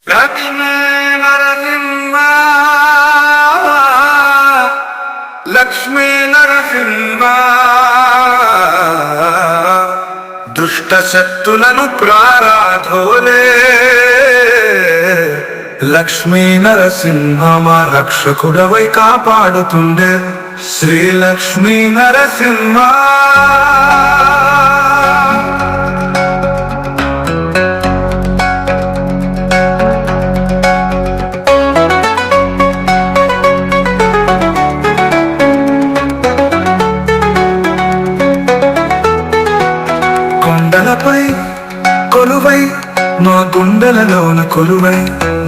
లక్ష్మీ నరసింహ లక్ష్మీ నరసింహ దుష్ట శక్తులను ప్రారాధోలే లక్ష్మీ నరసింహ మా రక్షకుడవై కాపాడుతుండే శ్రీ లక్ష్మీ నరసింహ కొండలపై కొలువై మా గుండెలలోన కొలువై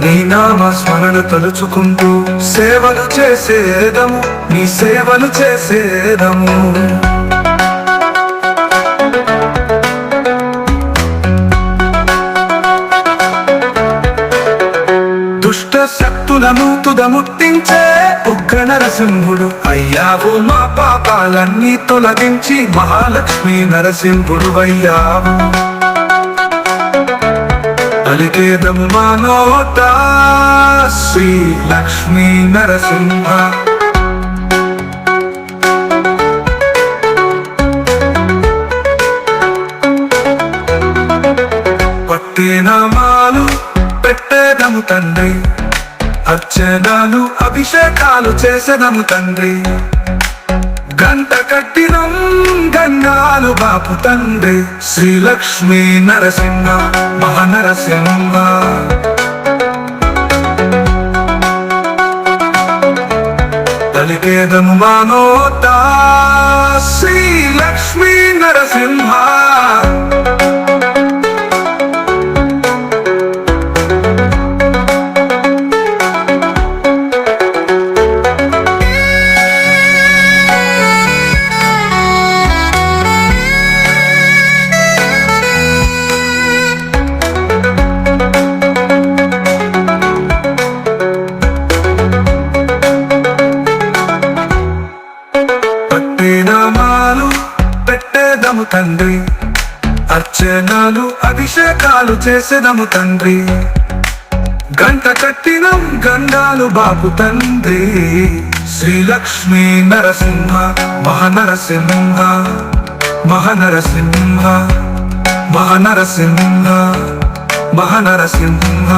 నీ నామ స్మరణ తలుచుకుంటూ సేవలు చేసేదము నీ సేవలు చేసేదము దుష్ట శక్తులను తుదముట్టించే ఉగ్ర నరసింహుడు అయ్యావు మా పాపాలన్నీ తొలగించి మహాలక్ష్మీ నరసింహుడు అయ్యావు అలికేదము మానోత శ్రీ లక్ష్మీ నరసింహ పట్టే నామాలు పెట్టేదము తండ్రి అర్చనలు అభిషేకాలు చేసేదము తండ్రి గంట కట్టినం గంగాలు బాపు తండ్రి శ్రీ లక్ష్మీ నరసింహ మహానరసింహ తలికేదము మానోత శ్రీ లక్ష్మీ నరసింహ నామాలు పెట్టేదము తండ్రి అర్చనలు అభిషేకాలు చేసేదము తండ్రి గంట కట్టినం గండాలు బాపు తండ్రి శ్రీ లక్ష్మీ నరసింహ మహానరసింహ మహానరసింహ మహానరసింహ మహానరసింహ